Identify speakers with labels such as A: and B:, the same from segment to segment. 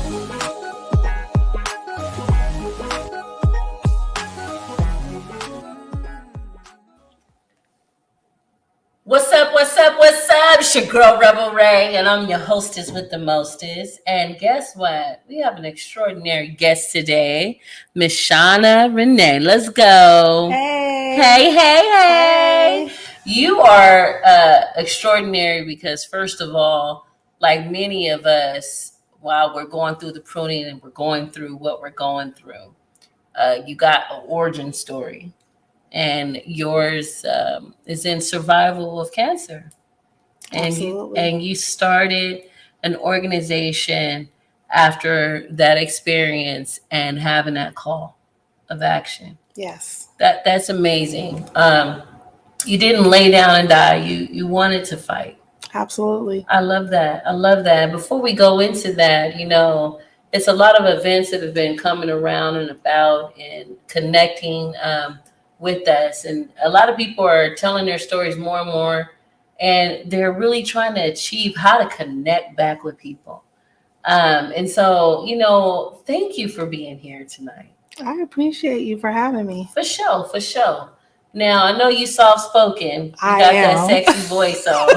A: What's up? What's up? What's up? It's your girl Rebel Ray, and I'm your hostess with the mostest. And guess what? We have an extraordinary guest today, Miss Shawna Renee. Let's go.
B: Hey.
A: Hey. You are extraordinary because, first of all, like many of us, while we're going through the pruning and we're going through what we're going through, you got an origin story. And yours is in survival of cancer.
B: Absolutely.
A: And you started an organization after that experience and having that call of action.
B: Yes.
A: That's amazing. You didn't lay down and die. You wanted to fight.
B: Absolutely.
A: I love that. Before we go into that, it's a lot of events that have been coming around and about and connecting with us, and a lot of people are telling their stories more and more, and they're really trying to achieve how to connect back with people. And so, thank you for being here tonight.
B: I appreciate you for having me.
A: For sure. Now I know you soft spoken. You got that sexy voice, so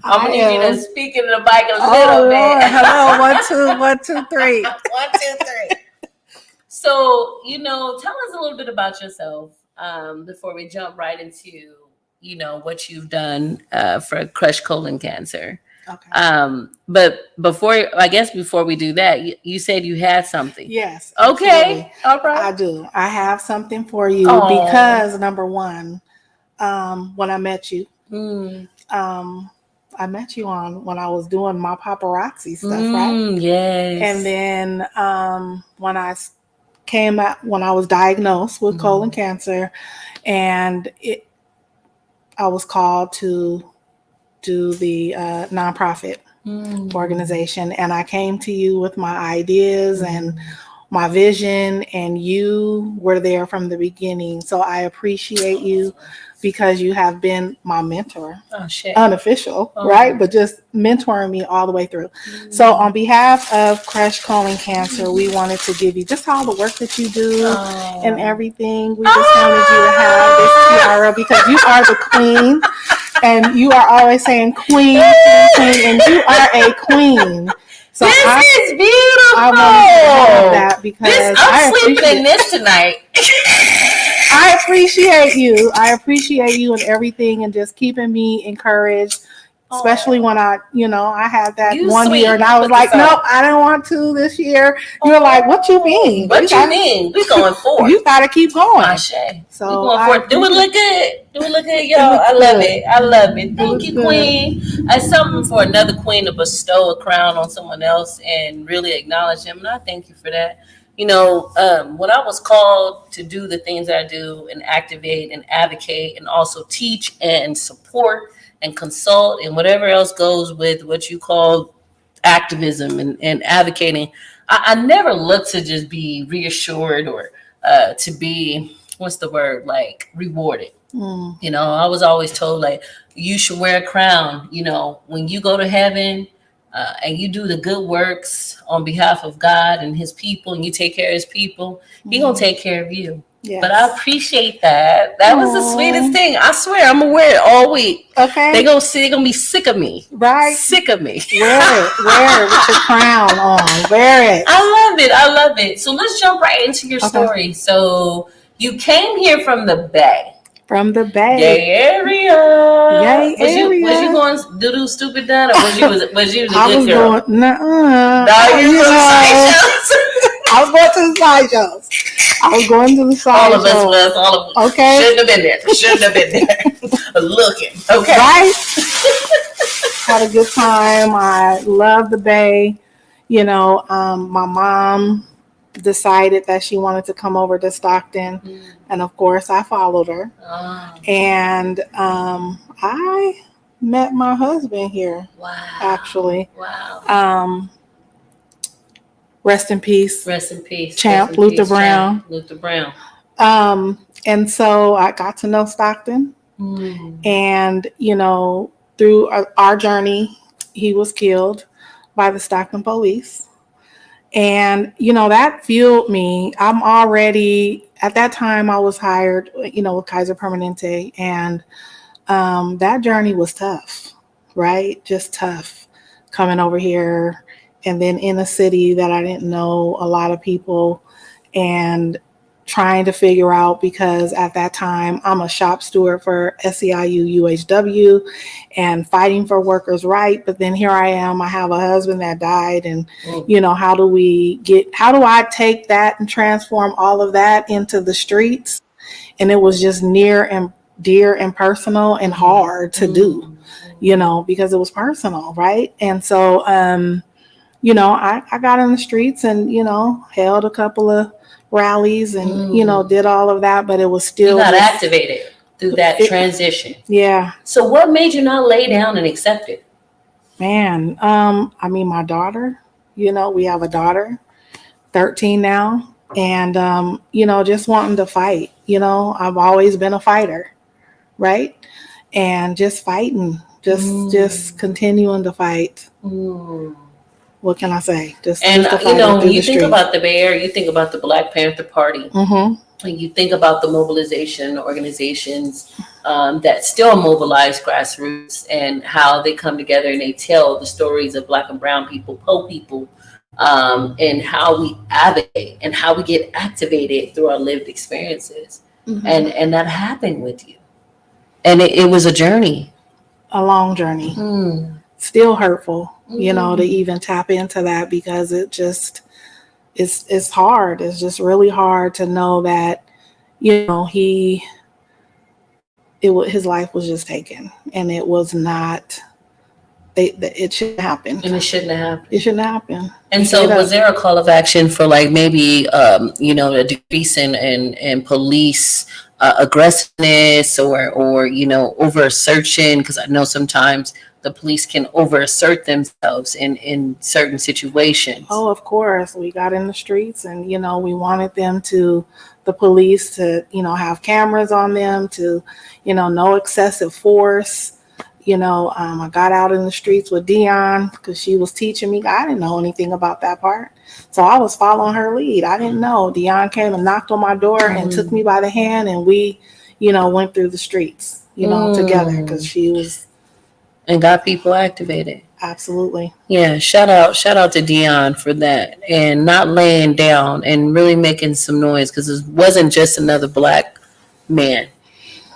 A: I'm gonna need you to speak into the mic a little bit.
B: Lord. Hello, 1 2 1 2 3.
A: 1 2 3. So, tell us a little bit about yourself before we jump right into, what you've done for crushed colon cancer.
B: Okay.
A: But before we do that, you said you had something.
B: Yes.
A: Okay.
B: Absolutely.
A: All right.
B: I do. I have something for you because number one, when I met you, I met you when I was doing my paparazzi stuff, right?
A: Yes.
B: And then when I came out, when I was diagnosed with colon cancer, and I was called to do the nonprofit organization, and I came to you with my ideas and my vision, and you were there from the beginning. So I appreciate you because you have been my mentor, unofficial, right? But just mentoring me all the way through. So on behalf of Crushed Colon Cancer, we wanted to give you just all the work that you do and everything. We just wanted you to have this tiara because you are the queen, and you are always saying queen, and you are a queen. So
A: this is beautiful.
B: I wanted to have that because
A: I'm sleeping in this tonight.
B: I appreciate you and everything, and just keeping me encouraged, especially when I had that year and I was like, nope, I don't want to this year. You're like, what you mean?
A: What you mean? We going forward.
B: You got to keep going.
A: So we going forward. Do it look good, y'all. I love it. Thank you, Queen. It's something for another queen to bestow a crown on someone else and really acknowledge them, and I thank you for that. When I was called to do the things I do and activate and advocate and also teach and support and consult and whatever else goes with what you call activism and advocating, I never looked to just be reassured or to be, rewarded. I was always told, like, you should wear a crown, when you go to heaven. And you do the good works on behalf of God and his people, and you take care of his people, he gonna take care of you. Yes. But I appreciate that. That was the sweetest thing. I swear, I'm gonna wear it all week.
B: Okay.
A: They're gonna be sick of me.
B: Right.
A: Sick of me.
B: Wear it with your crown on. Wear it.
A: I love it. So let's jump right into your story. So you came here from the Bay.
B: From the Bay.
A: Yay area. Was you going doo-doo stupid done, or was you the good girl?
B: I was going to the side shows. All of
A: us. Okay. Shouldn't have been there. Looking. Okay.
B: Right? Had a good time. I love the Bay. My mom decided that she wanted to come over to Stockton, and of course I followed her. And I met my husband here.
A: Wow.
B: Actually.
A: Wow.
B: Rest in peace. Champ Luther Brown. And so I got to know Stockton, and through our journey, he was killed by the Stockton police. And, that fueled me. I'm already, at that time, I was hired, with Kaiser Permanente. And that journey was tough, right? Just tough coming over here and then in a city that I didn't know a lot of people and trying to figure out, because at that time I'm a shop steward for SEIU UHW and fighting for workers' right. But then here I am, I have a husband that died, and how do I take that and transform all of that into the streets? And it was just near and dear and personal and hard to do, because it was personal, right? And so I got in the streets and, held a couple of rallies and, did all of that, but it was still.
A: You got activated through that transition.
B: Yeah.
A: So what made you not lay down and accept it?
B: Man, my daughter, we have a daughter, 13 now, and, just wanting to fight. I've always been a fighter, right? And just fighting, just continuing to fight. What can I say?
A: When you think about the Bay Area, you think about the Black Panther Party. And you think about the mobilization organizations that still mobilize grassroots and how they come together and they tell the stories of Black and brown people, Po people, and how we advocate and how we get activated through our lived experiences. And that happened with you. And it was a journey.
B: A long journey. Still hurtful, to even tap into that, because it just, it's hard. It's just really hard to know that, his life was just taken, and it was not, it shouldn't happen. And
A: it shouldn't have happened.
B: It shouldn't happen.
A: And so was there a call of action for maybe, a decrease in police aggressiveness or over assertion? Because I know sometimes the police can over assert themselves in certain situations.
B: Oh, of course. We got in the streets and, we wanted the police to, have cameras on them, to, no excessive force. I got out in the streets with Dion because she was teaching me. I didn't know anything about that part. So I was following her lead. I didn't know. Dion came and knocked on my door and took me by the hand, and we, went through the streets, together, because she was.
A: And got people activated.
B: Absolutely.
A: Yeah. Shout out to Dion for that, and not laying down and really making some noise, because it wasn't just another Black man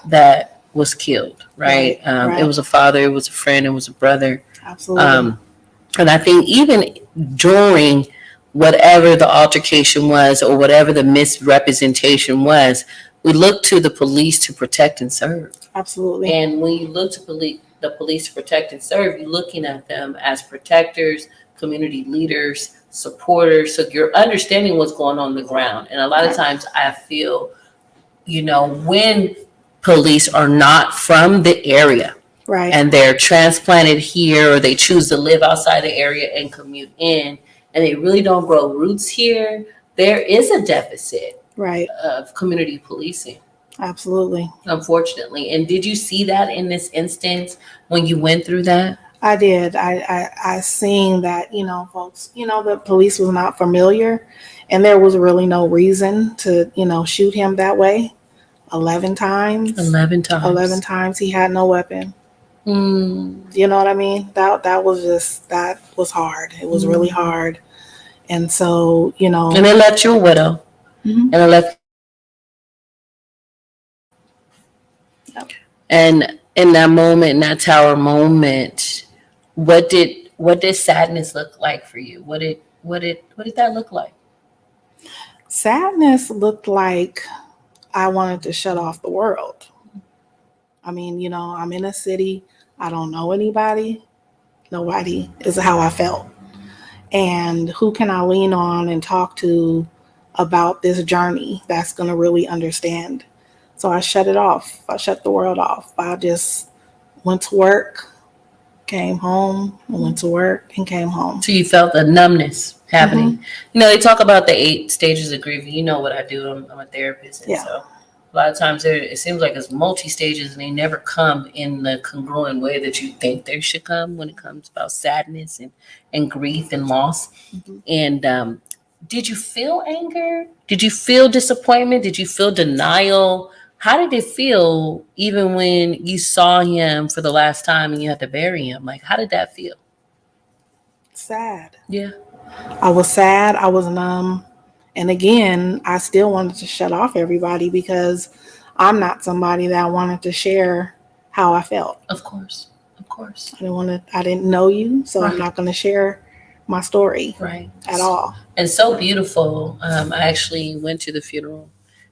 A: that was killed, right?
B: Right.
A: It was a father, it was a friend, it was a brother.
B: Absolutely.
A: And I think even during whatever the altercation was or whatever the misrepresentation was, we look to the police to protect and serve.
B: Absolutely.
A: And when you look to the police to protect and serve, you're looking at them as protectors, community leaders, supporters. So you're understanding what's going on the ground. And a lot of times I feel, when police are not from the area,
B: right,
A: and they're transplanted here, or they choose to live outside the area and commute in, and they really don't grow roots here, there is a deficit,
B: right,
A: of community policing.
B: Absolutely.
A: Unfortunately. And did you see that in this instance when you went through that?
B: I did. I seen that, folks, the police was not familiar, and there was really no reason to, shoot him that way. 11 times.
A: 11 times.
B: 11 times he had no weapon. You know what I mean? That was hard. It was really hard. And so,
A: And it left you a widow. And it left. And in that moment, in that tower moment, what did sadness look like for you? What did that look like?
B: Sadness looked like I wanted to shut off the world. I mean, I'm in a city. I don't know anybody. Nobody is how I felt. And who can I lean on and talk to about this journey that's going to really understand? So I shut it off. I shut the world off. I just went to work, came home, and went to work and came home.
A: So you felt the numbness happening. They talk about the 8 stages of grief. You know what I do. I'm a therapist. And so A lot of times it seems like it's multi-stages and they never come in the congruent way that you think they should come when it comes about sadness and grief and loss.
B: Mm-hmm.
A: And did you feel anger? Did you feel disappointment? Did you feel denial? How did it feel even when you saw him for the last time and you had to bury him? Like, how did that feel?
B: Sad.
A: Yeah.
B: I was sad. I was numb. And again, I still wanted to shut off everybody because I'm not somebody that wanted to share how I felt.
A: Of course. Of course.
B: I didn't know you, so I'm not going to share my story at all.
A: And so beautiful. I actually went to the funeral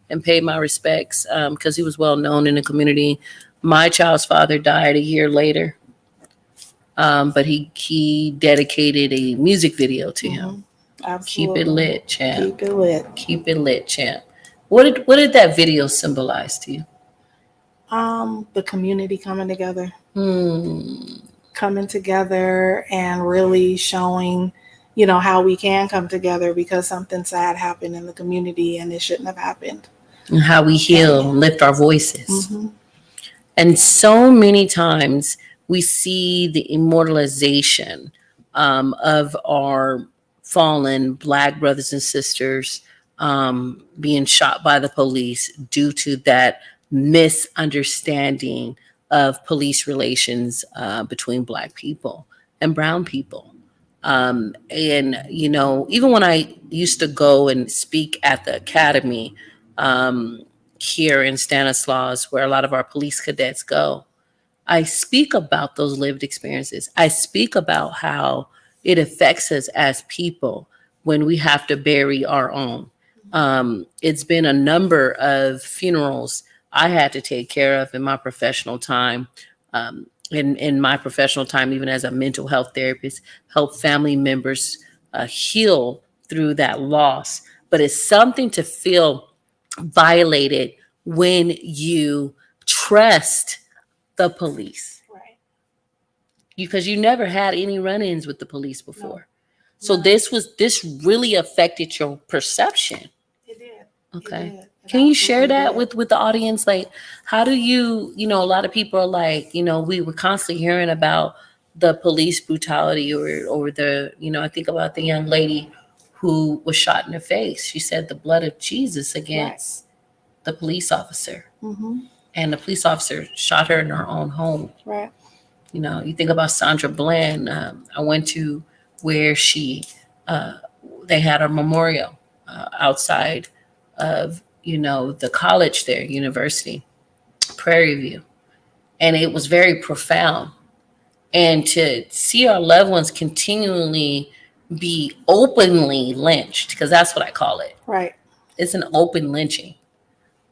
A: and paid my respects because he was well known in the community. My child's father died a year later, but he dedicated a music video to him.
B: Absolutely.
A: Keep it lit, champ.
B: Keep it lit.
A: Keep it lit, champ. What did that video symbolize to you?
B: The community coming together.
A: Hmm.
B: Coming together and really showing, how we can come together because something sad happened in the community and it shouldn't have happened.
A: And how we heal and lift our voices.
B: Mm-hmm.
A: And so many times we see the immortalization of our fallen Black brothers and sisters being shot by the police due to that misunderstanding of police relations between Black people and brown people. And, even when I used to go and speak at the academy here in Stanislaus, where a lot of our police cadets go, I speak about those lived experiences. I speak about how it affects us as people when we have to bury our own. It's been a number of funerals I had to take care of in my professional time. In my professional time, even as a mental health therapist, help family members heal through that loss. But it's something to feel violated when you trust the police.
B: Right.
A: Because you never had any run-ins with the police before. No. So this really affected your perception.
B: It did.
A: Okay.
B: It did.
A: Can you share that with the audience? Like, how do you, a lot of people are like, we were constantly hearing about the police brutality or the, I think about the young lady who was shot in the face. She said the blood of Jesus against the police officer. Mm-hmm. And the police officer shot her in her own home.
B: Right.
A: You think about Sandra Bland. I went to where they had a memorial outside of, the college there, university, Prairie View. And it was very profound. And to see our loved ones continually be openly lynched, because that's what I call it.
B: Right.
A: It's an open lynching.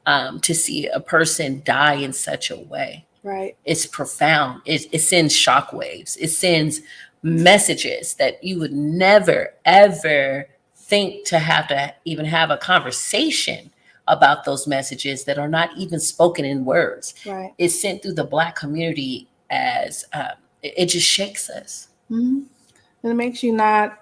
A: To see a person die in such a way.
B: Right.
A: It's profound. It sends shockwaves. It sends messages that you would never, ever think to even have a conversation about those messages that are not even spoken in words.
B: Right.
A: It's sent through the Black community as it just shakes us.
B: Mm-hmm. And it makes you not,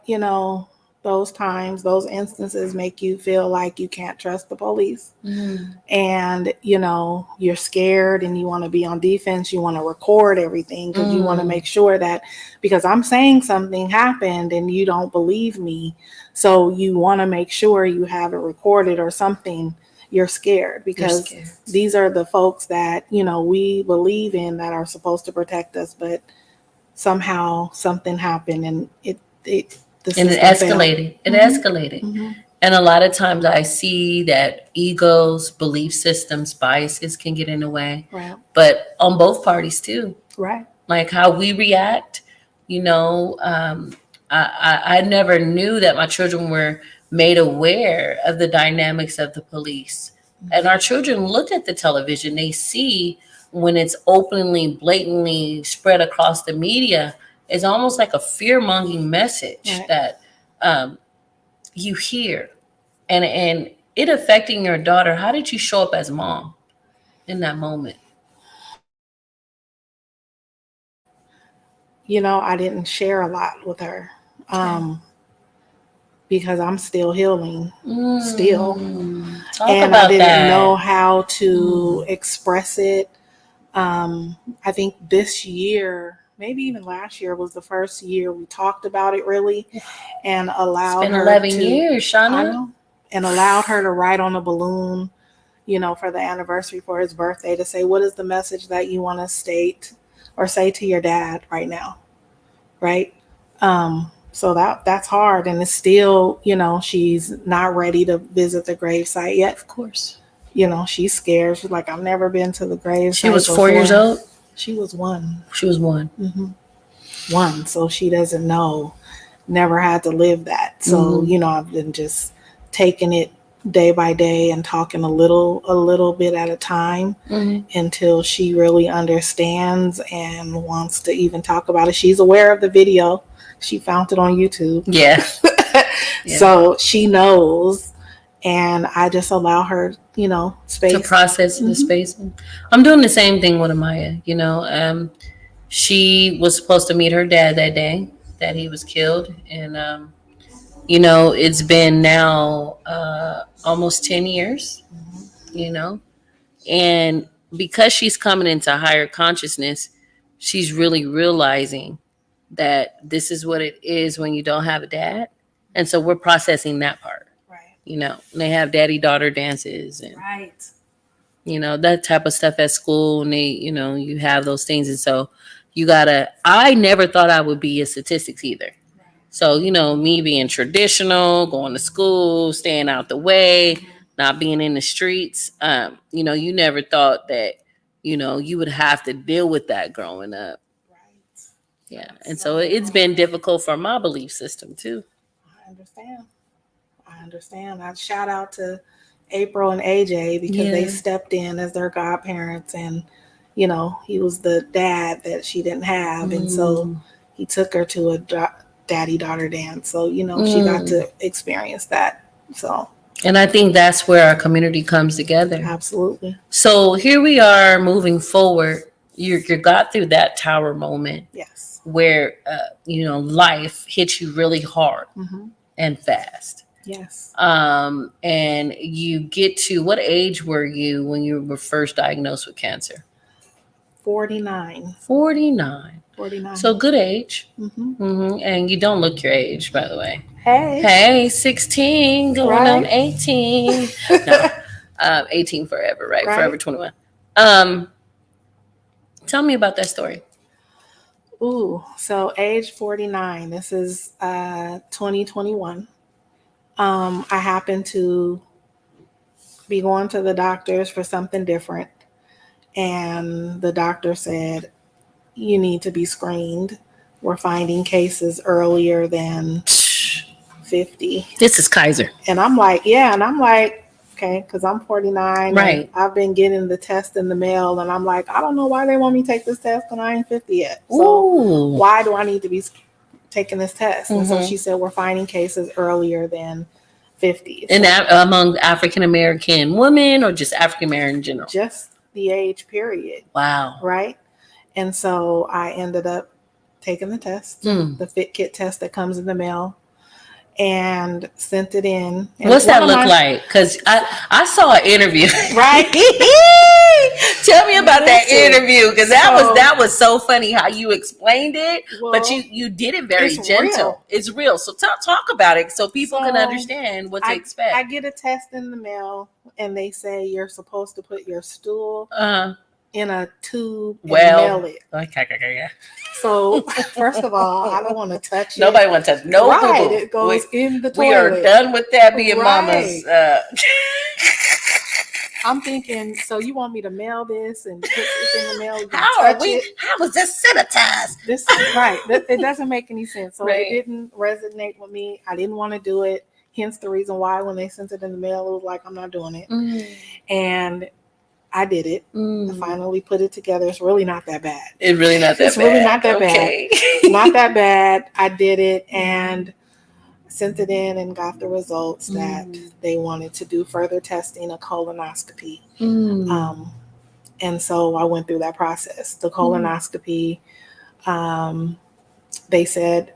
B: those times, those instances make you feel like you can't trust the police. Mm-hmm. And, you're scared and you want to be on defense. You want to record everything because you want to make sure that because I'm saying something happened and you don't believe me. So you want to make sure you have it recorded or something. You're scared because these are the folks that, we believe in that are supposed to protect us. But somehow something happened and it
A: escalated. It escalated.
B: Mm-hmm.
A: And a lot of times I see that egos, belief systems, biases can get in the way.
B: Right.
A: But on both parties too.
B: Right.
A: Like how we react, I never knew that my children were made aware of the dynamics of the police. Mm-hmm. And our children look at the television. They see when it's openly, blatantly spread across the media, it's almost like a fear-mongering message that you hear. And it affecting your daughter, how did you show up as mom in that moment?
B: I didn't share a lot with her because I'm still healing, still. and I didn't know how to express it. I think this year, maybe even last year, was the first year we talked about it really, and allowed her
A: 11 years, Shawna.
B: I know, and allowed her to write on a balloon, for the anniversary for his birthday, to say, what is the message that you want to state or say to your dad right now, right? So that's hard, and it's still, she's not ready to visit the gravesite yet.
A: Of course.
B: She's scared. She's like, I've never been to the gravesite.
A: She was 4 years old?
B: She was 1.
A: She was 1.
B: Mm-hmm. 1. So she doesn't know, never had to live that. So, I've been just taking it day by day and talking a little bit at a time until she really understands and wants to even talk about it. She's aware of the video. She found it on YouTube.
A: Yeah.
B: So she knows, and I just allow her, space
A: to process the space. I'm doing the same thing with Amaya. She was supposed to meet her dad that day that he was killed, and it's been now almost 10 years. And because she's coming into higher consciousness, she's really realizing that this is what it is when you don't have a dad. And so we're processing that part. Right. They have daddy-daughter dances and that type of stuff at school. And they, you have those things. And so I never thought I would be a statistics either. Right. So, me being traditional, going to school, staying out the way, not being in the streets. You never thought that, you would have to deal with that growing up. Yeah, and so it's been difficult for my belief system too.
B: I understand. I shout out to April and AJ because they stepped in as their godparents, and he was the dad that she didn't have, and so he took her to a daddy-daughter dance. So she got to experience that. So.
A: And I think that's where our community comes together.
B: Absolutely.
A: So here we are moving forward. You got through that tower moment.
B: Yes.
A: Where, life hits you really hard and fast.
B: Yes.
A: And you get to, what age were you when you were first diagnosed with cancer?
B: 49.
A: 49. So good age. And you don't look your age, by the way. Hey, 16 going on 18. No, 18 forever, right? Forever 21. Tell me about that story.
B: So age 49, this is 2021. I happened to be going to the doctors for something different, and the doctor said, you need to be screened. We're finding cases earlier than 50.
A: This is Kaiser.
B: And I'm like, okay, because I'm 49.
A: Right.
B: I've been getting the test in the mail, and I'm like, I don't know why they want me to take this test when I ain't 50 yet. So why do I need to be taking this test? And so she said, we're finding cases earlier than 50.
A: And among African American women, or just African American in general?
B: Just the age period.
A: Wow.
B: Right. And so I ended up taking the test, the Fit Kit test that comes in the mail, and sent it in. And
A: what's that look like? Because I saw an interview.
B: Right.
A: Tell me about that interview, because that was so funny how you explained it, but you did it very gentle. Real. It's real. So talk about it so people can understand what to expect.
B: I get a test in the mail, and they say you're supposed to put your stool in a tube and mail it.
A: Okay.
B: So first of all, I don't want to touch it.
A: Nobody wants to touch no
B: right. It goes in the toilet.
A: We are done with that being mama's.
B: I'm thinking, so you want me to mail this and put this in the mail?
A: How was this sanitized?
B: It doesn't make any sense. So it didn't resonate with me. I didn't want to do it. Hence the reason why when they sent it in the mail, it was like, I'm not doing it. And I did it. I finally put it together. It's really not that bad.
A: It's really not that
B: bad. Not that bad. I did it and sent it in and got the results that they wanted to do further testing, a colonoscopy. And so I went through that process. The colonoscopy, they said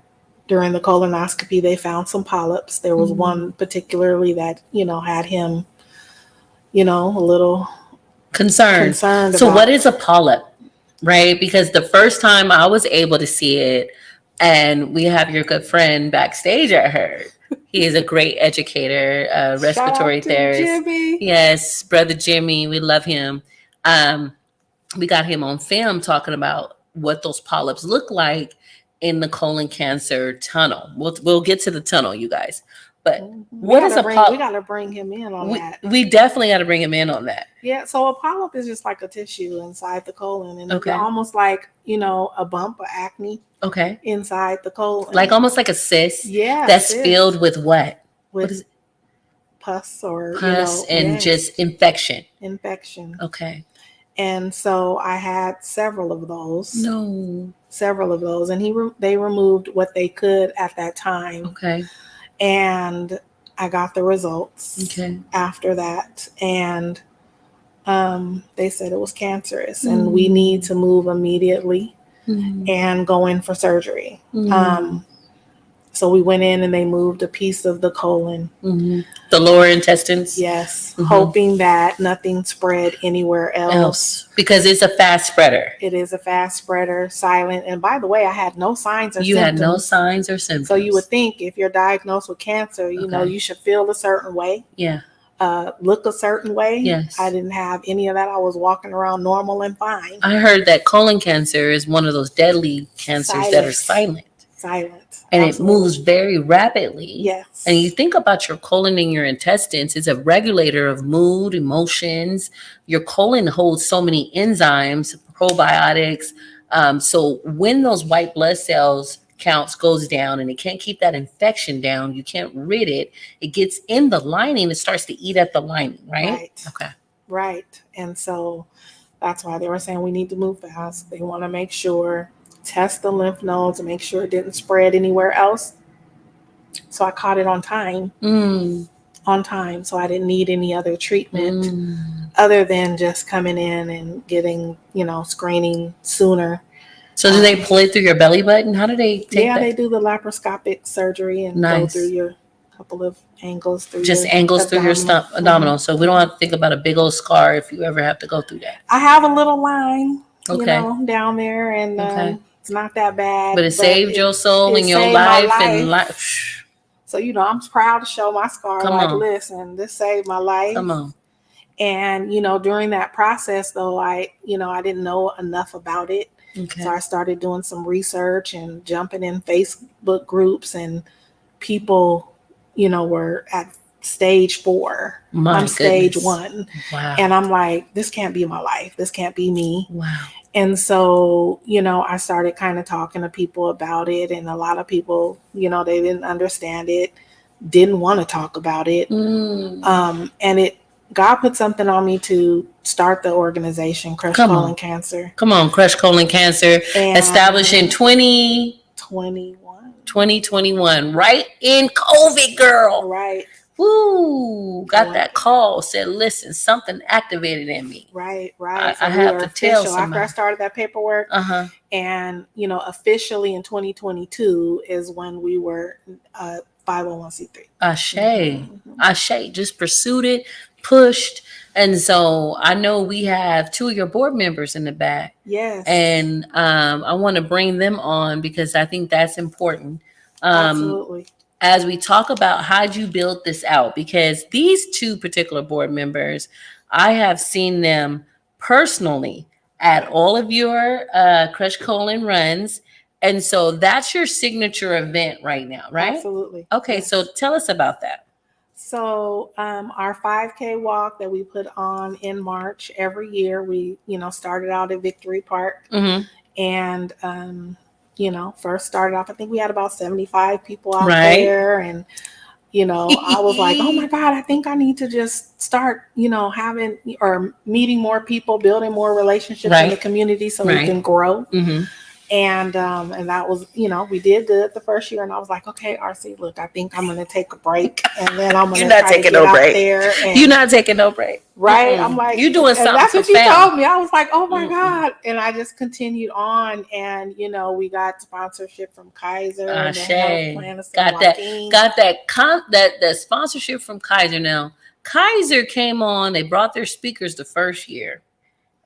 B: during the colonoscopy, they found some polyps. There was one particularly that, had him a little
A: concerned.
B: concerned
A: So
B: about.
A: what is a polyp, right? Because the first time I was able to see it, and we have your good friend backstage at her. He is a great educator, respiratory therapist.
B: Jimmy.
A: Yes, brother Jimmy, we love him. We got him on film talking about what those polyps look like in the colon cancer tunnel. We'll get to the tunnel, you guys. But what is a polyp?
B: We got to bring him in on that.
A: We definitely got to bring him in on that.
B: Yeah, so a polyp is just like a tissue inside the colon, and
A: Okay.
B: it's almost like a bump of acne.
A: Okay.
B: Inside the colon,
A: like almost like a cyst.
B: Yeah,
A: that's filled with what? What is it?
B: Pus or
A: Pus and just infection.
B: Infection.
A: Okay.
B: And so I had several of those.
A: No.
B: Several of those, and they removed what they could at that time.
A: Okay.
B: And I got the results.
A: Okay.
B: After that, and they said it was cancerous, and we need to move immediately and go in for surgery. So we went in and they moved a piece of the colon.
A: The lower intestines?
B: Yes. Hoping that nothing spread anywhere else.
A: Because it's a fast spreader.
B: It is a fast spreader, silent. And by the way, I had no signs or symptoms.
A: You had no signs or symptoms.
B: So you would think if you're diagnosed with cancer, you should feel a certain way.
A: Yeah.
B: Look a certain way.
A: Yes.
B: I didn't have any of that. I was walking around normal and fine.
A: I heard that colon cancer is one of those deadly cancers that are silent. And Absolutely. It moves very rapidly.
B: Yes.
A: And you think about your colon and your intestines, it's a regulator of mood, emotions. Your colon holds so many enzymes, probiotics. So when those white blood cells counts goes down and it can't keep that infection down, you can't rid it. It gets in the lining, it starts to eat at the lining, right?
B: Right.
A: Okay.
B: Right. And so that's why they were saying we need to move fast. They want to make sure, test the lymph nodes and make sure it didn't spread anywhere else. So I caught it on time. On time. So I didn't need any other treatment other than just coming in and getting, screening sooner.
A: So do they pull it through your belly button? How do they take that?
B: They do the laparoscopic surgery and go through your couple of angles through
A: just your angles through your abdominal. So we don't have to think about a big old scar if you ever have to go through that.
B: I have a little line, down there, and it's not that bad.
A: But it saved your soul and your life and life.
B: So I'm proud to show my scar. Listen, this saved my life.
A: Come on.
B: And during that process, though, I didn't know enough about it. Okay. So I started doing some research and jumping in Facebook groups, and people, were at stage 4. I'm stage 1.
A: Wow.
B: And I'm like, this can't be my life. This can't be me.
A: Wow.
B: And so, I started kind of talking to people about it, and a lot of people, they didn't understand it, didn't want to talk about it. And God put something on me to start the organization, Crush Colon Cancer.
A: Come on, Crush Colon Cancer. Established in 2021. Right in COVID, girl.
B: Right.
A: Woo. Got that call. Said, listen, something activated in me.
B: Right. So
A: I have to tell somebody.
B: After I started that paperwork. And, officially in 2022 is when we were 501c3. Ashe. Just pursued it. Pushed. And so I know we have 2 of your board members in the back. Yes.
A: And I want to bring them on because I think that's important.
B: Absolutely.
A: As we talk about how'd you build this out, because these 2 particular board members, I have seen them personally at all of your Crush Colon runs. And so that's your signature event right now, right?
B: Absolutely.
A: Okay. Yes. So tell us about that.
B: So our 5K walk that we put on in March every year, we, started out at Victory Park. And, first started off, I think we had about 75 people out there. And, I was like, oh my God, I think I need to just start, having or meeting more people, building more relationships in the community so we can grow. And that was, we did good the first year, and I was like, okay, RC, look, I think I'm going to take a break, and then I'm going to try to get out there. And,
A: you're not taking no break.
B: Right. I'm like,
A: you're doing something.
B: That's what you told me. I was like, oh my God. And I just continued on, and, we got sponsorship from Kaiser. And
A: got that sponsorship from Kaiser now. Kaiser came on. They brought their speakers the first year.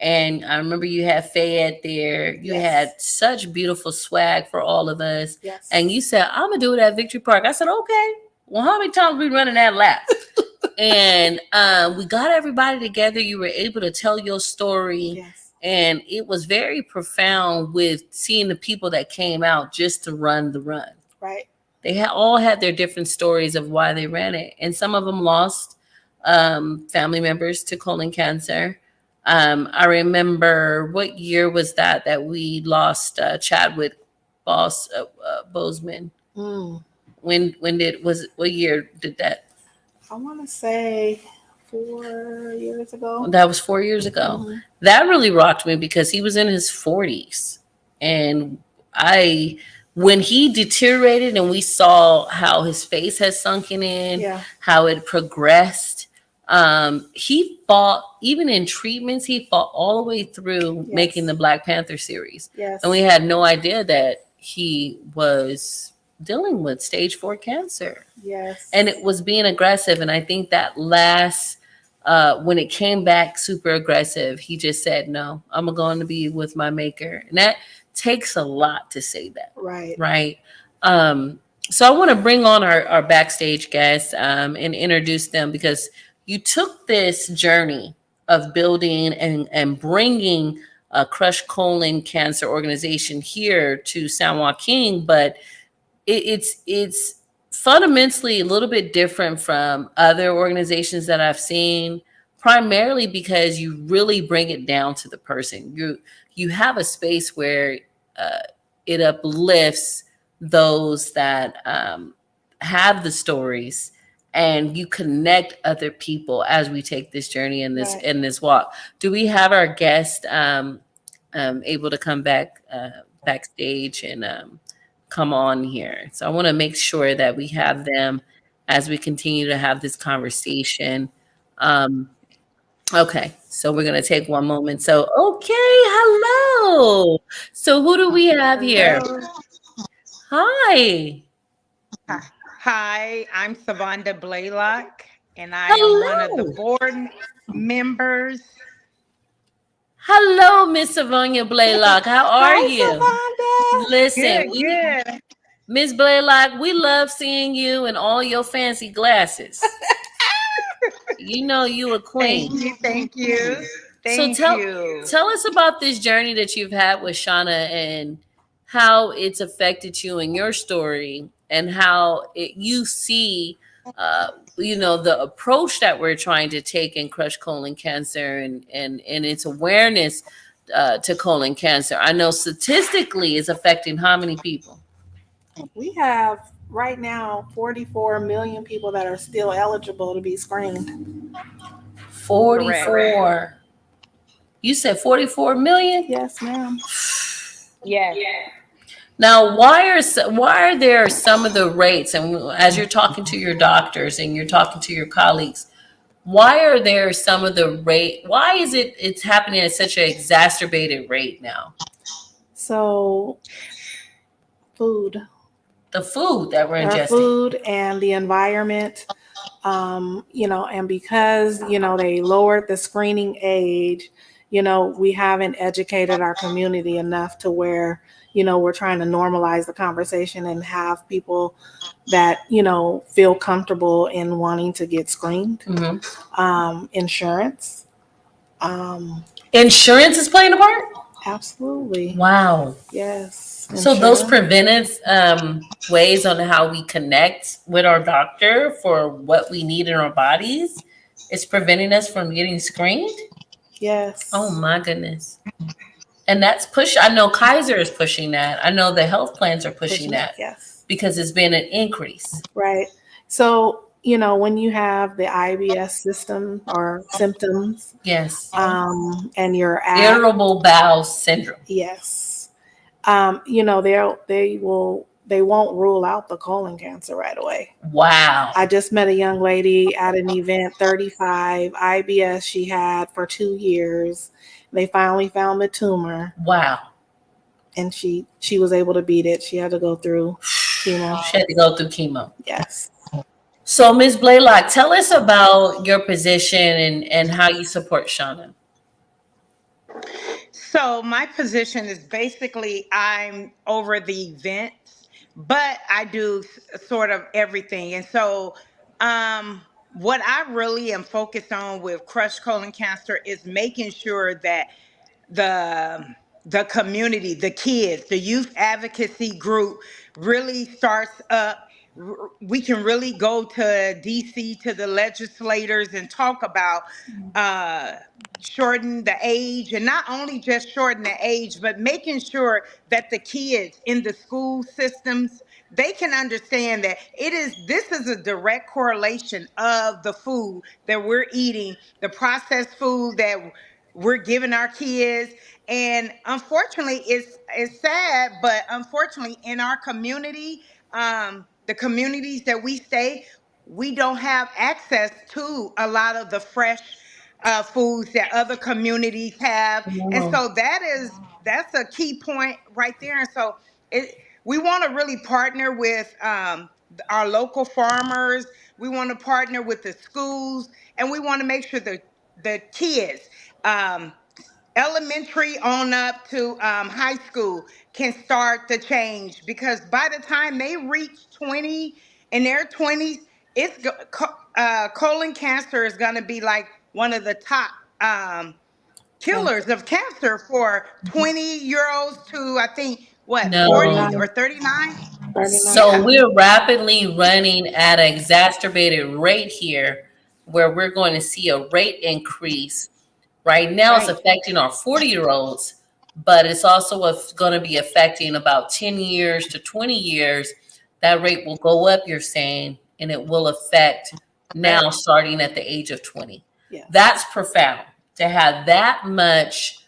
A: And I remember you had Fayette there. You had such beautiful swag for all of us.
B: Yes.
A: And you said, I'm going to do it at Victory Park. I said, okay. Well, how many times we running that lap? And we got everybody together. You were able to tell your story.
B: Yes.
A: And it was very profound with seeing the people that came out just to run the run.
B: Right.
A: They all had their different stories of why they ran it. And some of them lost family members to colon cancer. I remember, what year was that we lost Chadwick Boseman? What year did that?
B: I want to say 4 years ago.
A: That was 4 years ago. Mm-hmm. That really rocked me because he was in his 40s. And when he deteriorated and we saw how his face had sunken in, how it progressed, he fought, even in treatments, he fought all the way through making the Black Panther series.
B: Yes.
A: And we had no idea that he was dealing with stage 4 cancer.
B: Yes.
A: And it was being aggressive. And I think that last, when it came back super aggressive, he just said, no, I'm going to be with my maker. And that takes a lot to say that.
B: Right.
A: Right. So I want to bring on our backstage guests and introduce them, because you took this journey of building and bringing a crushed colon cancer organization here to San Joaquin, but it's fundamentally a little bit different from other organizations that I've seen, primarily because you really bring it down to the person. You have a space where it uplifts those that have the stories, and you connect other people as we take this journey in this walk. Do we have our guest able to come backstage and come on here? So I want to make sure that we have them as we continue to have this conversation. Okay, so we're going to take one moment. So, okay, hello. So who do we have here? Hi.
C: Hi, I'm Savonda Blaylock, and I am one of the board members.
A: Hello, Miss Savonda Blaylock. How are you?
B: Savonda.
A: Listen, Miss Blaylock, we love seeing you in all your fancy glasses. You know you a queen.
C: Thank you.
A: Tell us about this journey that you've had with Shawna and how it's affected you and your story, and how you see, the approach that we're trying to take in crushed colon cancer and its awareness to colon cancer. I know statistically it's affecting how many people?
B: We have right now 44 million people that are still eligible to be screened.
A: 44. Correct. You said 44 million?
B: Yes, ma'am.
C: Yeah.
A: Now, why are there some of the rates, and as you're talking to your doctors and you're talking to your colleagues, why are there some of the rate? Why is it's happening at such an exacerbated rate now?
B: So, food.
A: The food that we're ingesting.
B: Food and the environment, and because, they lowered the screening age, we haven't educated our community enough to where, we're trying to normalize the conversation and have people that, feel comfortable in wanting to get screened.
A: Mm-hmm.
B: Insurance.
A: Insurance is playing a part?
B: Absolutely.
A: Wow.
B: Yes.
A: Insurance. So those preventive ways on how we connect with our doctor for what we need in our bodies is preventing us from getting screened?
B: Yes.
A: Oh my goodness. And that's I know Kaiser is pushing that. I know the health plans are pushing that.
B: Yes.
A: Because it's been an increase.
B: Right. So, when you have the IBS system or symptoms.
A: Yes.
B: And you're
A: irritable bowel syndrome.
B: Yes. They won't rule out the colon cancer right away.
A: Wow.
B: I just met a young lady at an event, 35, IBS she had for 2 years. They finally found the tumor.
A: Wow.
B: And she was able to beat it. She had to go through chemo.
A: She had to go through chemo.
B: Yes.
A: So, Ms. Blaylock, tell us about your position and how you support Shawna.
C: So my position is basically I'm over the events, but I do sort of everything. And so what I really am focused on with Crush Colon Cancer is making sure that the the community, the kids, the youth advocacy group really starts up. We can really go to DC to the legislators and talk about uh shorten the age, and not only just shorten the age, but making sure that the kids in the school systems, they can understand that this is a direct correlation of the food that we're eating, the processed food that we're giving our kids. And unfortunately, it's sad, but unfortunately in our community, the communities that we stay, we don't have access to a lot of the fresh foods that other communities have. And
A: Mhm.
C: so that's a key point right there. And so we want to really partner with our local farmers. We want to partner with the schools, and we want to make sure that the kids, um, elementary on up to high school, can start the change, because by the time they reach 20, in their 20s, colon cancer is going to be like one of the top killers
B: Cancer.
C: of cancer for 20-year-olds to, I think, what, 40
A: No.
C: or 39.
B: 39.
A: So
C: Yeah.
A: we're rapidly running at an exacerbated rate here where we're going to see a rate increase. Right now, it's
C: Right.
A: affecting our 40-year-olds, but it's also going to be affecting about 10 years to 20 years. That rate will go up, you're saying, and it will affect now
C: Correct.
A: starting at the age of 20.
B: Yes.
A: That's profound to have that much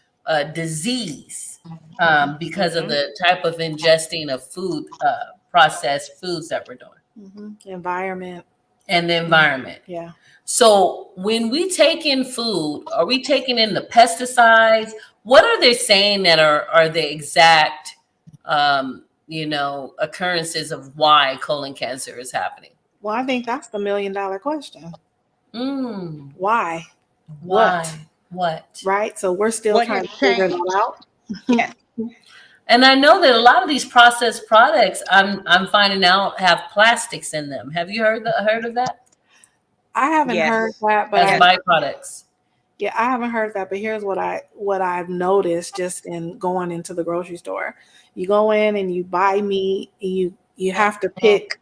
A: disease because of
C: Hmm.
A: the type of ingesting of food, processed foods that we're doing,
B: Environment.
A: and the environment.
B: Yeah.
A: So when we take in food, are we taking in the pesticides? What are they saying that are the exact, occurrences of why colon cancer is happening?
B: Well, I think that's the $1 million question.
A: Mm,
B: Why? What?
A: why? What?
B: Right? So we're still
C: What
B: trying
C: has
B: to figure
C: changed?
B: that out.
C: Yes.
A: And I know that a lot of these processed products, I'm finding out, have plastics in them. Have you heard of that
B: I haven't heard
C: Yes.
B: that, but
A: as
C: Yes.
A: byproducts?
B: yeah, I haven't heard that. But here's what I've noticed just in going into the grocery store. You go in and you buy meat, and you have to pick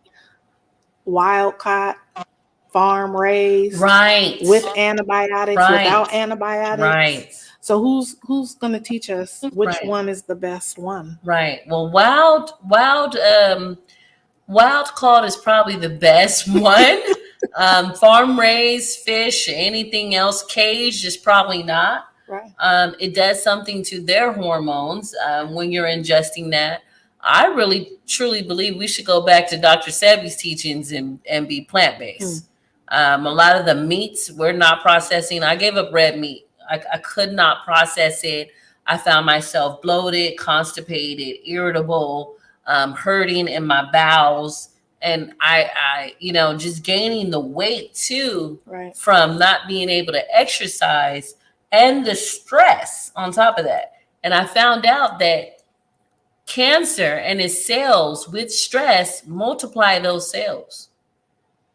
B: wild caught, farm raised,
A: Right,
B: with antibiotics,
A: right,
B: without antibiotics.
A: right,
B: So who's going to teach us which
A: right,
B: one is the best one?
A: right. Well, wild caught is probably the best one. Farm raised fish, anything else caged is probably not.
B: Right.
A: It does something to their hormones when you're ingesting that. I really truly believe we should go back to Dr. Sebi's teachings and be plant based. A lot of the meats we're not processing. I gave up red meat. I could not process it. I found myself bloated, constipated, irritable, hurting in my bowels, and just gaining the weight too
B: Right.
A: from not being able to exercise and the stress on top of that. And I found out that cancer and its cells with stress multiply those cells.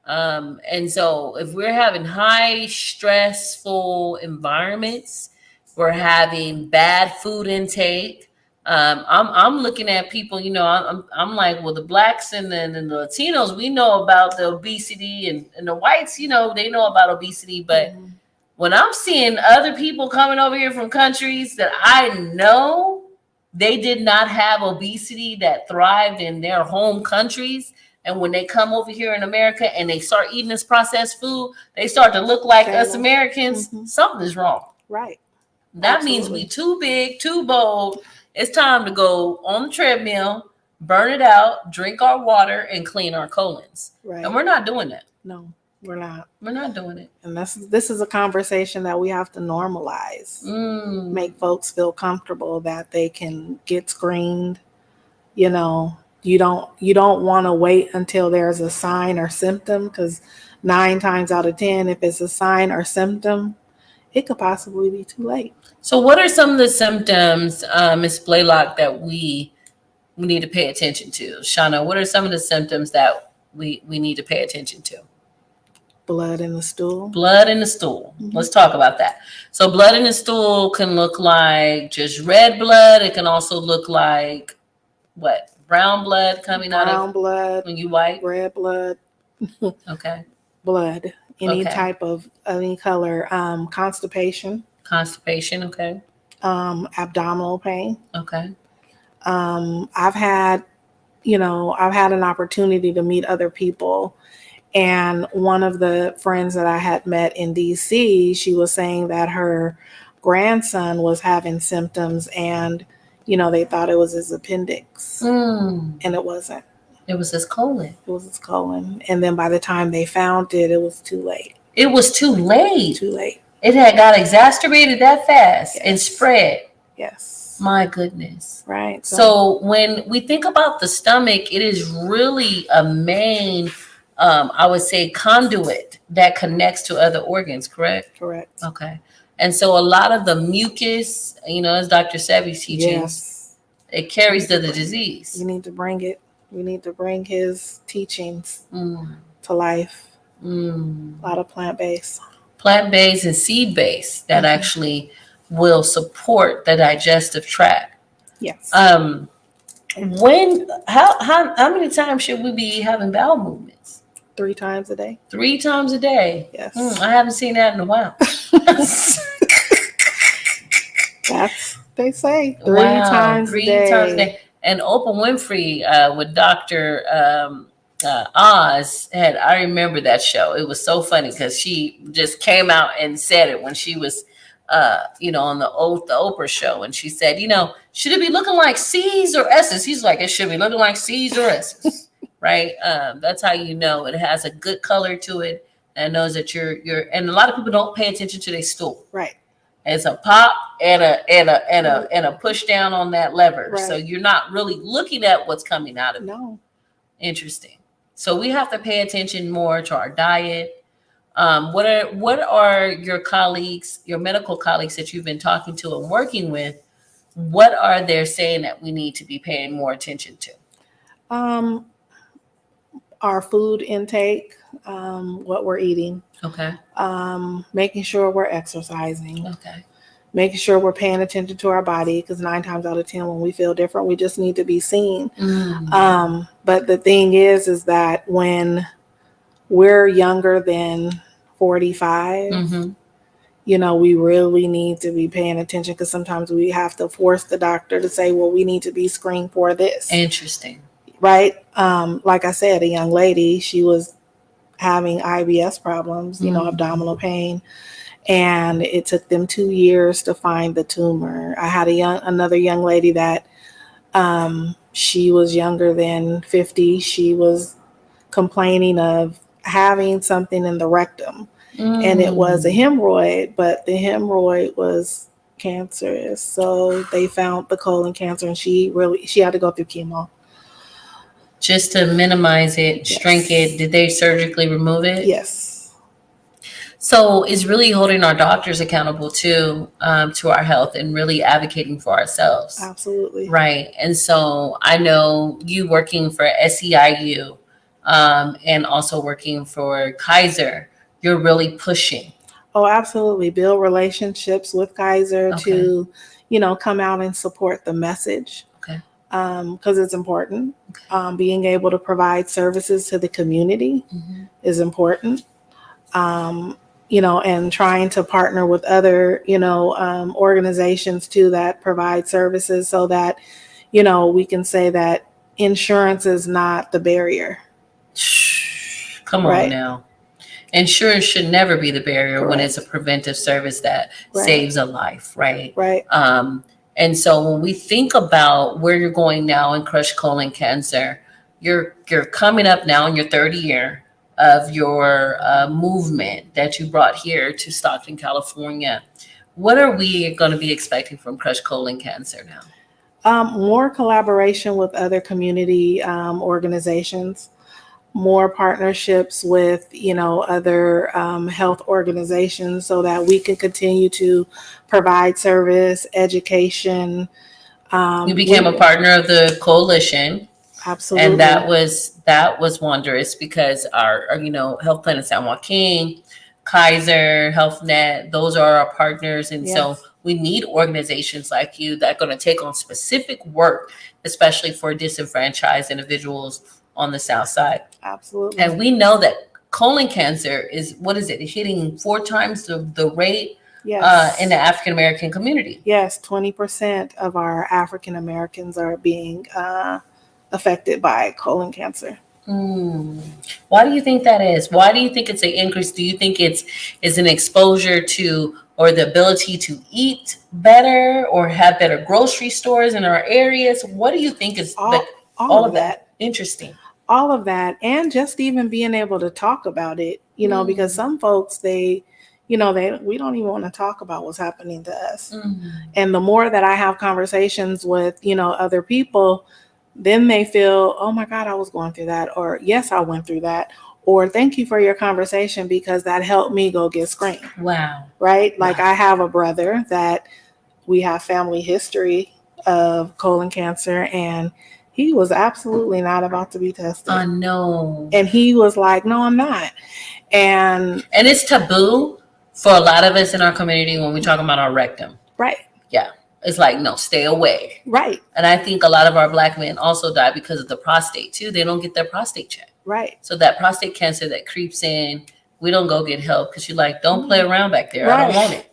A: And so if we're having high stressful environments, we're having bad food intake. I'm looking at people, I'm like, well, the blacks and the Latinos, we know about the obesity, and the whites, they know about obesity, but when I'm seeing other people coming over here from countries that I know they did not have obesity, that thrived in their home countries, and when they come over here in America and they start eating this processed food, they start to look like us Americans. Something is wrong.
B: Right.
A: That means we too big, too bold. It's time to go on the treadmill, burn it out, drink our water, and clean our colons.
B: Right.
A: And we're not doing that.
B: No, we're not.
A: We're not doing it.
B: And this is a conversation that we have to normalize. Make folks feel comfortable that they can get screened, You don't want to wait until there's a sign or symptom, because 9 times out of 10, if it's a sign or symptom, it could possibly be too late.
A: So what are some of the symptoms, Ms. Blaylock, that we need to pay attention to? Shawna, what are some of the symptoms that we need to pay attention to?
B: Blood in the stool.
A: Blood in the stool.
B: Mhm.
A: Let's talk about that. So blood in the stool can look like just red blood. It can also look like what? Brown blood coming out
B: Brown
A: of
B: blood,
A: when you wipe?
B: red blood,
A: Okay.
B: blood, any
A: Okay.
B: type of any color. Constipation,
A: Constipation. Okay.
B: abdominal pain.
A: Okay.
B: I've had an opportunity to meet other people. And one of the friends that I had met in DC, she was saying that her grandson was having symptoms, and, they thought it was his appendix, and it wasn't.
A: It was his colon.
B: It was his colon. And then by the time they found it, it was too late.
A: It was too late.
B: Too late.
A: It had got exacerbated that fast.
B: Yes.
A: And spread.
B: Yes.
A: My goodness.
B: Right.
A: So when we think about the stomach, it is really a main, I would say, conduit that connects to other organs, correct?
B: Correct.
A: Okay. And so a lot of the mucus, as Dr. Sevy's teaching,
B: Yes.
A: it carries to the disease.
B: You need to bring it. We need to bring his teachings
A: Mm.
B: to life.
A: Mm.
B: A lot of plant-based.
A: Plant-based and seed-based that actually will support the digestive tract.
B: Yes.
A: How many times should we be having bowel movements?
B: 3 times a day.
A: 3 times a day.
B: Yes.
A: I haven't seen that in a while.
B: They say 3 times a day.
A: And Oprah Winfrey with Dr. Oz I remember that show. It was so funny because she just came out and said it when she was on the Oprah show, and she said, should it be looking like C's or S's? He's like, it should be looking like C's or S's, right? That's how it has a good color to it, and knows that you're. And a lot of people don't pay attention to their stool.
B: Right.
A: It's a pop and a push down on that lever,
B: Right.
A: so you're not really looking at what's coming out of it.
B: No.
A: Interesting. So we have to pay attention more to our diet. What are your colleagues, your medical colleagues that you've been talking to and working with? What are they saying that we need to be paying more attention to?
B: Our food intake, what we're eating.
A: Okay.
B: Making sure we're exercising.
A: Okay.
B: Making sure we're paying attention to our body, because 9 times out of 10, when we feel different, we just need to be seen. But the thing is that when we're younger than 45, we really need to be paying attention, because sometimes we have to force the doctor to say, well, we need to be screened for this.
A: Interesting.
B: Right. Like I said, a young lady, she was having IBS problems, abdominal pain. And it took them 2 years to find the tumor. I had another young lady that she was younger than 50. She was complaining of having something in the rectum, and it was a hemorrhoid, but the hemorrhoid was cancerous. So they found the colon cancer, and she had to go through chemo.
A: Just to minimize it, shrink it. Did they surgically remove it?
B: Yes.
A: So it's really holding our doctors accountable to our health and really advocating for ourselves.
B: Absolutely.
A: Right. And so I know you working for SEIU and also working for Kaiser, you're really pushing.
B: Oh, absolutely. Build relationships with Kaiser to, come out and support the message.
A: Okay.
B: Because it's important. Being able to provide services to the community is important. And trying to partner with other, organizations too that provide services, so that, we can say that insurance is not the barrier.
A: Come on now. Insurance should never be the barrier when it's a preventive service that saves a life, right?
B: Right.
A: And so when we think about where you're going now in crushed colon cancer, you're coming up now in your 3rd year of your movement that you brought here to Stockton, California. What are we going to be expecting from crushed colon cancer now?
B: More collaboration with other community organizations, more partnerships with, other health organizations so that we can continue to provide service, education.
A: You became a partner of the coalition.
B: Absolutely.
A: And that was wondrous because our health plan in San Joaquin, Kaiser, HealthNet, those are our partners, and so
B: Yes.
A: we need organizations like you that are going to take on specific work, especially for disenfranchised individuals on the South Side.
B: Absolutely.
A: And we know that colon cancer is, what is it, hitting 4 times the rate
B: Yes.
A: in the African American community.
B: Yes, 20% of our African Americans are being affected by colon cancer.
A: Why do you think that is? Why do you think it's an increase? Do you think it's an exposure to, or the ability to eat better or have better grocery stores in our areas? What do you think is all of that? Interesting.
B: All of that, and just even being able to talk about it, because some folks, we don't even want to talk about what's happening to us. And the more that I have conversations with, other people, then they feel, oh my God, I was going through that, or yes, I went through that, or thank you for your conversation because that helped me go get screened.
A: Wow.
B: Right? Like I have a brother that we have family history of colon cancer, and he was absolutely not about to be tested.
A: I know.
B: And he was like, no, I'm not. And
A: it's taboo for a lot of us in our community when we talk about our rectum.
B: Right.
A: Yeah. It's like, no, stay away.
B: Right.
A: And I think a lot of our Black men also die because of the prostate too. They don't get their prostate checked.
B: Right.
A: So that prostate cancer that creeps in, we don't go get help because you're like, don't play around back there. Right. I don't want it.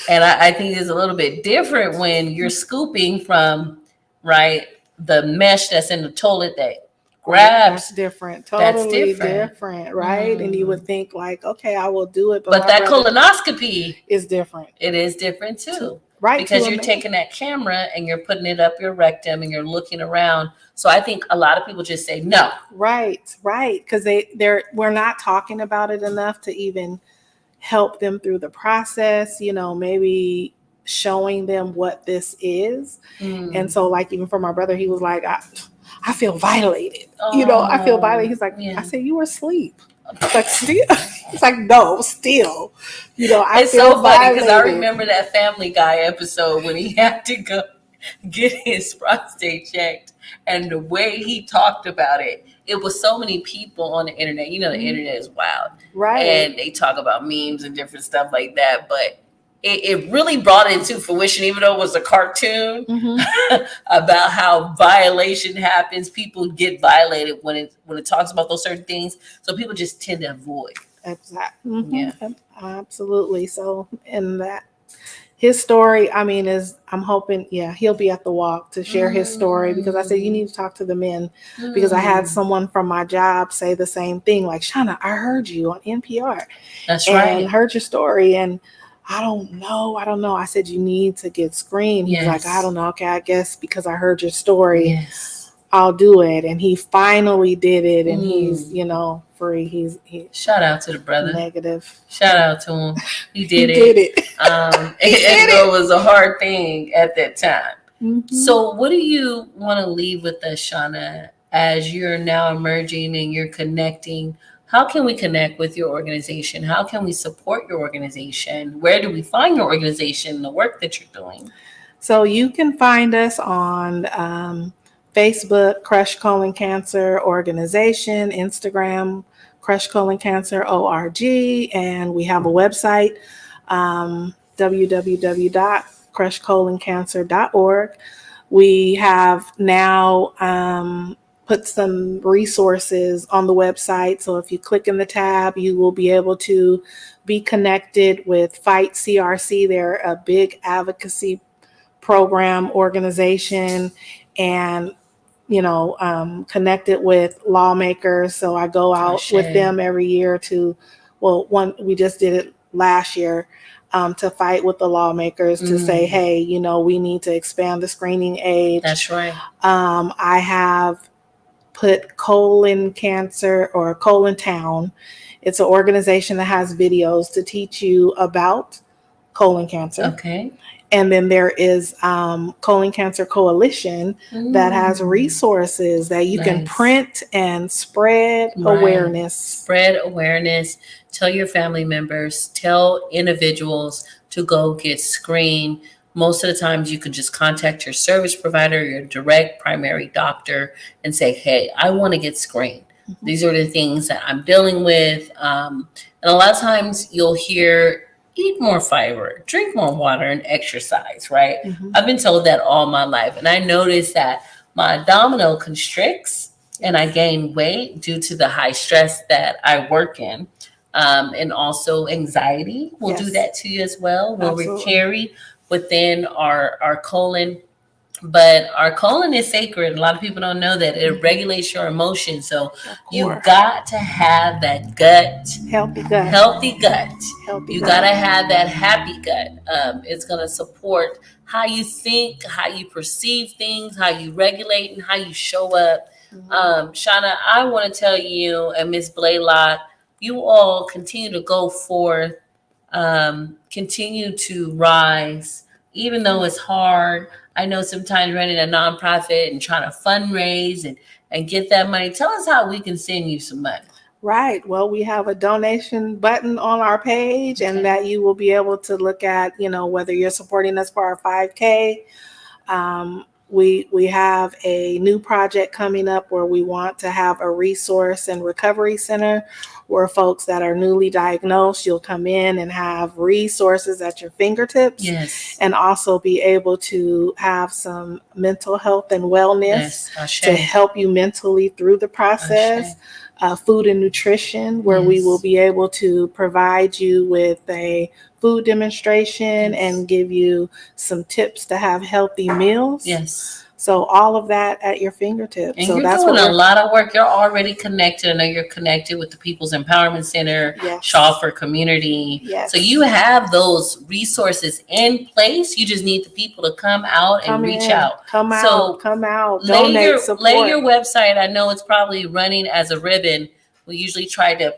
A: And I think it's a little bit different when you're scooping from, right, the mesh that's in the toilet that grabs.
B: That's different. Totally different, right? And you would think like, okay, I will do it.
A: But that colonoscopy
B: is different.
A: It is different too.
B: Right.
A: Because you're taking that camera and you're putting it up your rectum and you're looking around. So I think a lot of people just say no. Right.
B: Because we're not talking about it enough to even help them through the process, maybe showing them what this is. And so like, even for my brother, he was like, I feel violated. I feel violated. He's like, I said, you were asleep. Like still, it's like no, still, I
A: it's
B: feel
A: so funny because I
B: violated.
A: remember that Family Guy episode when he had to go get his prostate checked, and the way he talked about it, it was so many people on the internet. The internet is wild,
B: right?
A: And they talk about memes and different stuff like that, but it really brought it into fruition, even though it was a cartoon about how violation happens. People get violated when it talks about those certain things. So people just tend to avoid.
B: Exactly. Yeah, absolutely. So, and that his story, I'm hoping, he'll be at the walk to share his story, because I said, you need to talk to the men, because I had someone from my job say the same thing. Like, Shawna, I heard you on NPR.
A: That's right.
B: And heard your story. And I don't know. I said, you need to get screened. He's like, I don't know. Okay, I guess because I heard your story, I'll do it. And he finally did it. And he's, free. He
A: shout out to the brother.
B: Negative.
A: Shout out to him. He did it.
B: Did it.
A: It was a hard thing at that time. So what do you want to leave with us, Shawna, as you're now emerging and you're connecting? How can we connect with your organization? How can we support your organization? Where do we find your organization and the work that you're doing?
B: So you can find us on Facebook, Crush Colon Cancer Organization, Instagram, Crush Colon Cancer ORG, and we have a website, www.crushcoloncancer.org. We have now put some resources on the website. So if you click in the tab, you will be able to be connected with Fight CRC. They're a big advocacy program organization, and connected with lawmakers. So I go out with them every year we just did it last year, to fight with the lawmakers to say, hey, we need to expand the screening age.
A: That's right.
B: I have put Colon Cancer or Colon Town. It's an organization that has videos to teach you about colon cancer.
A: Okay.
B: And then there is Colon Cancer Coalition that has resources that you can print and spread awareness.
A: Spread awareness. Tell your family members, tell individuals to go get screened. Most of the times you can just contact your service provider, your direct primary doctor, and say, hey, I want to get screened. Mm-hmm. These are the things that I'm dealing with. And a lot of times you'll hear, eat more fiber, drink more water, and exercise, right? Mm-hmm. I've been told that all my life. And I noticed that my abdominal constricts and I gain weight due to the high stress that I work in. And also anxiety will do that to you as well, where we carry within our colon. But our colon is sacred. A lot of people don't know that it regulates your emotions. So you got to have that
B: healthy gut.
A: You got to have that happy gut. It's going to support how you think, how you perceive things, how you regulate, and how you show up. Mm-hmm. Shawna, I want to tell you and Miss Blaylock, you all continue to go forth, continue to rise, even though it's hard. I know sometimes running a nonprofit and trying to fundraise and get that money. Tell us how we can send you some money.
B: Right. Well, we have a donation button on our page, and that you will be able to look at, whether you're supporting us for our 5K. We have a new project coming up where we want to have a resource and recovery center where folks that are newly diagnosed, you'll come in and have resources at your fingertips.
A: Yes.
B: And also be able to have some mental health and wellness to help you mentally through the process. Food and nutrition, where we will be able to provide you with a food demonstration and give you some tips to have healthy meals.
A: Yes.
B: So all of that at your fingertips.
A: And
B: so
A: you're
B: that's
A: doing a lot of work. You're already connected. I know you're connected with the People's Empowerment Center, Shaw Community.
B: Yes.
A: So you have those resources in place. You just need the people to come out and reach out.
B: Come out. Donate, support.
A: Lay your website. I know it's probably running as a ribbon. We usually try to,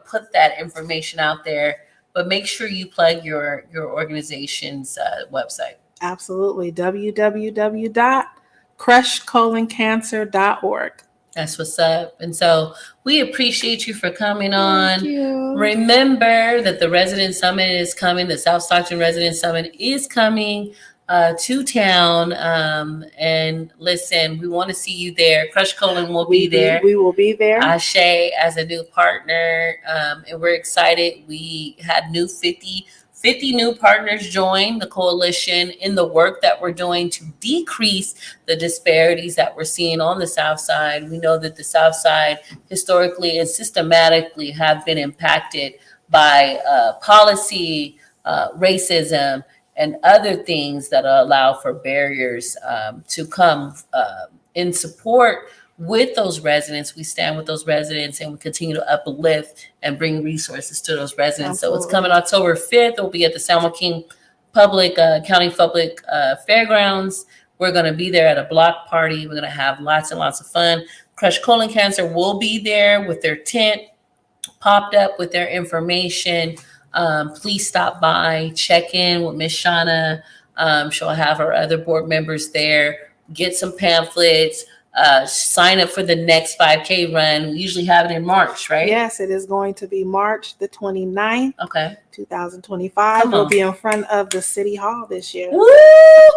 A: put that information out there, but make sure you plug your organization's website.
B: Absolutely. www.crushcoloncancer.org.
A: That's what's up. And so we appreciate you for coming on.
B: Thank you.
A: Remember that the Resident Summit is coming. The South Stockton Resident Summit is coming to town. And listen, we want to see you there. Crush Colon will be there.
B: We will be there.
A: Ashe as a new partner. And we're excited. We had 50 new partners join the coalition in the work that we're doing to decrease the disparities that we're seeing on the South Side. We know that the South Side historically and systematically have been impacted by policy, racism, and other things that allow for barriers to come in support with those residents. We stand with those residents and we continue to uplift and bring resources to those residents.
B: Absolutely.
A: So it's coming October 5th. It'll be at the San Joaquin County Public Fairgrounds. We're going to be there at a block party. We're going to have lots and lots of fun. Crush Colon Cancer will be there with their tent popped up with their information. Please stop by, check in with Miss Shawna. She'll have her other board members there. Get some pamphlets. Sign up for the next 5K run. We usually have it in March, right?
B: Yes, it is going to be March the 29th, 2025. We'll be in front of the City Hall this year.
A: Woo!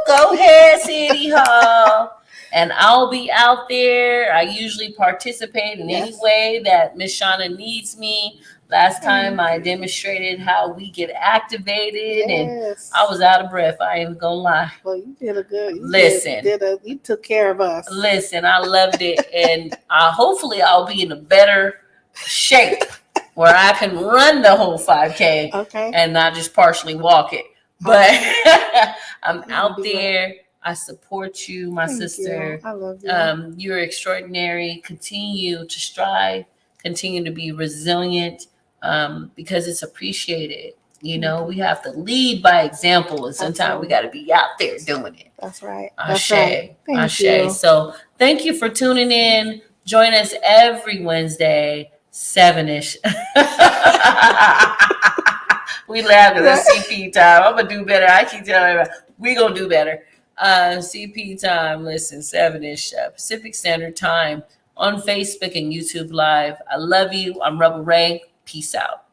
A: Go ahead, City Hall. And I'll be out there. I usually participate in any way that Miss Shawna needs me. Last time I demonstrated how we get activated, and I was out of breath. I ain't gonna lie.
B: Well, you did a good. You took care of us.
A: Listen, I loved it, and hopefully I'll be in a better shape where I can run the whole 5K, and not just partially walk it. But I'm out there. I support you, my sister.
B: I love you.
A: You're extraordinary. Continue to strive. Continue to be resilient. Because it's appreciated. We have to lead by example, and sometimes we got to be out there doing it.
B: That's right.
A: Ashe.
B: Thank you.
A: So thank you for tuning in. Join us every Wednesday, 7-ish. We laugh because that's CP time. I'm gonna do better. I keep telling everybody we gonna do better. CP time. Listen, 7-ish Pacific Standard Time on Facebook and YouTube Live. I love you. I'm Rebel Ray. Peace out.